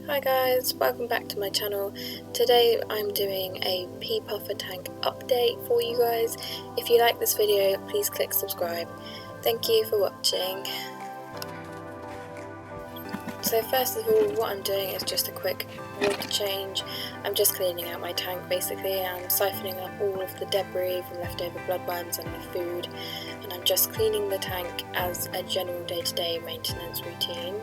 Hi guys, welcome back to my channel. Today I'm doing a PEA Puffer Tank update for you guys. If you like this video, please click subscribe. Thank you for watching. So first of all, what I'm doing is just a quick water change. I'm just cleaning out my tank basically. I'm siphoning up all of the debris from leftover bloodworms and the food, and I'm just cleaning the tank as a general day-to-day maintenance routine.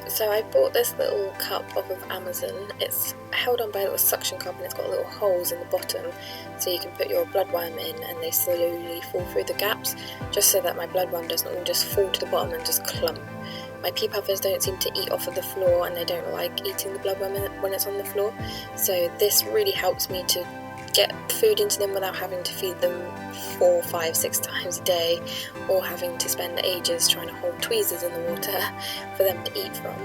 So I bought this little cup off of Amazon. It's held on by a little suction cup and it's got little holes in the bottom, so you can put your bloodworm in and they slowly fall through the gaps, just so that my bloodworm doesn't all just fall to the bottom and just clump. My PEA puffers don't seem to eat off of the floor and they don't like eating the bloodworm when it's on the floor, so this really helps me to get food into them without having to feed them 4, 5, 6 times a day, or having to spend ages trying to hold tweezers in the water for them to eat from.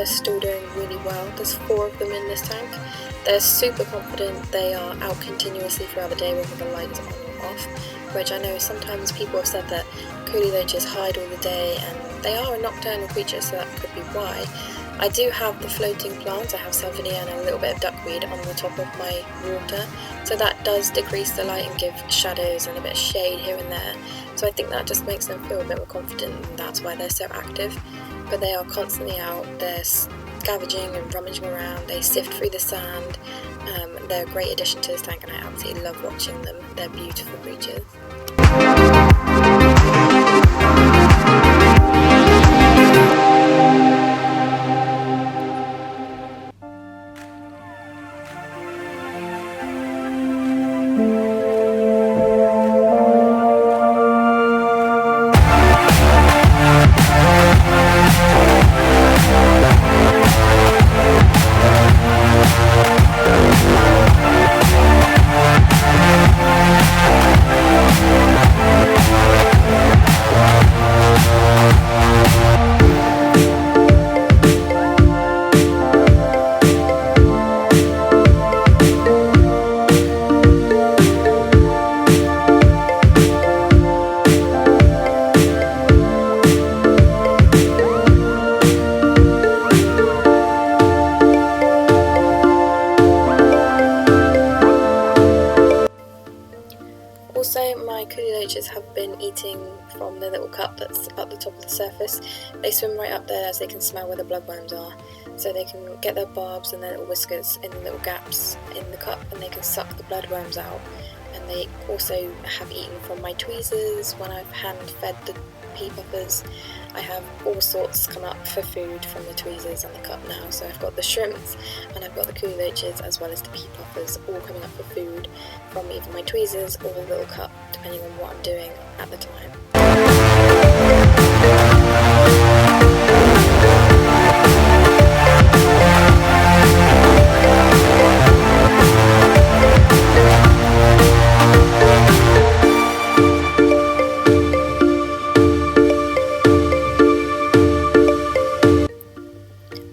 are still doing really well. There's 4 of them in this tank. They're super confident, they are out continuously throughout the day whether the light is on or off, which I know sometimes people have said that coolie loaches hide all the day, and they are a nocturnal creature, so that could be why. I do have the floating plants. I have salvinia and a little bit of duckweed on the top of my water, so that does decrease the light and give shadows and a bit of shade here and there. So I think that just makes them feel a bit more confident, and that's why they're so active. But they are constantly out, they're scavenging and rummaging around, they sift through the sand. They're a great addition to this tank, and I absolutely love watching them. They're beautiful creatures. Also, my coolie loaches have been eating from the little cup that's at the top of the surface. They swim right up there as they can smell where the bloodworms are, so they can get their barbs and their little whiskers in the little gaps in the cup, and they can suck the bloodworms out. And they also have eaten from my tweezers when I've hand fed the PEA puffers. I have all sorts come up for food from the tweezers and the cup now, so I've got the shrimps and I've got the coolie loaches as well as the PEA puffers all coming up for food from either my tweezers or the little cup, depending on what I'm doing at the time.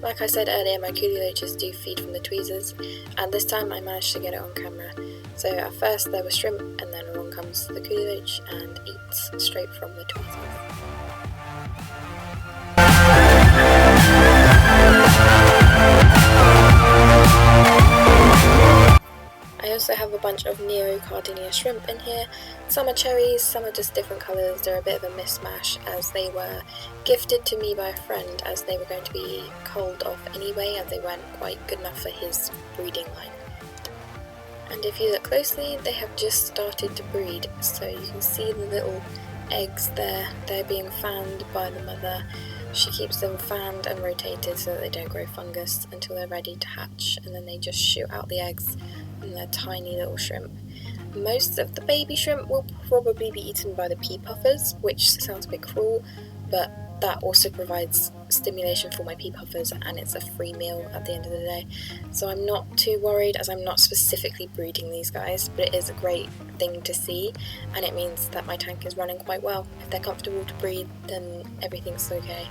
Like I said earlier, my coolie loaches do feed from the tweezers, and this time I managed to get it on camera. So at first there was shrimp, and then along comes the coolie loach and eats straight from the tweezers. I also have a bunch of Neocardinia shrimp in here. Some are cherries, some are just different colours. They're a bit of a mismatch as they were gifted to me by a friend as they were going to be culled off anyway, as they weren't quite good enough for his breeding line. And if you look closely, they have just started to breed, so you can see the little eggs there. They're being fanned by the mother. She keeps them fanned and rotated so that they don't grow fungus until they're ready to hatch, and then they just shoot out the eggs, and they're tiny little shrimp. Most of the baby shrimp will probably be eaten by the PEA puffers, which sounds a bit cruel, but that also provides stimulation for my PEA puffers, and it's a free meal at the end of the day. So I'm not too worried, as I'm not specifically breeding these guys, but it is a great thing to see, and it means that my tank is running quite well. If they're comfortable to breed, then everything's okay.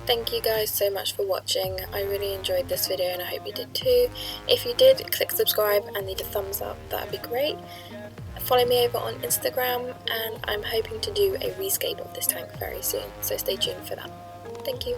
Thank you guys so much for watching. I really enjoyed this video and I hope you did too. If you did, click subscribe and leave a thumbs up, that'd be great. Follow me over on Instagram, and I'm hoping to do a rescape of this tank very soon, so stay tuned for that. Thank you.